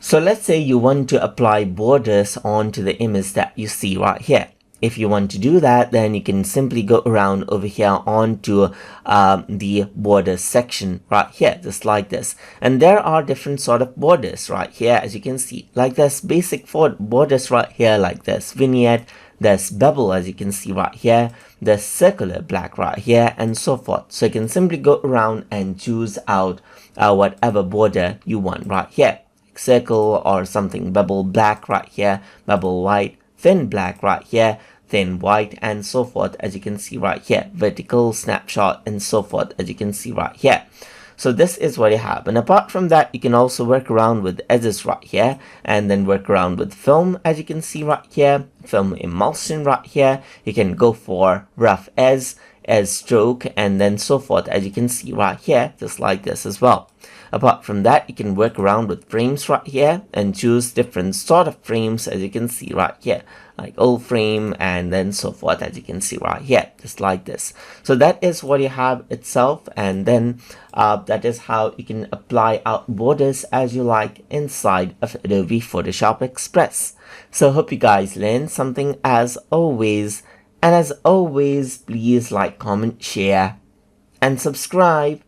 So let's say you want to apply borders onto the image that you see right here. If you want to do that, then you can simply go around over here onto the borders section right here, just like this. And there are different sort of borders right here, as you can see, like this basic borders right here, like this vignette, there's bevel, as you can see right here, there's circular black right here, and so forth. So you can simply go around and choose out whatever border you want right here. Circle or something, bevel black right here, bevel white, thin black right here, thin white, and so forth, as you can see right here, vertical, snapshot, and so forth, as you can see right here. So this is what you have. And apart from that, you can also work around with edges right here, and then work around with film, as you can see right here, film emulsion right here. You can go for rough edge stroke, and then so forth, as you can see right here, just like this as well. Apart from that, you can work around with frames right here and choose different sort of frames, as you can see right here, like old frame, and then so forth, as you can see right here, just like this. So that is what you have itself, and then that is how you can apply out borders as you like inside of Adobe Photoshop Express. So hope you guys learned something as always, and as always, please like, comment, share, and subscribe.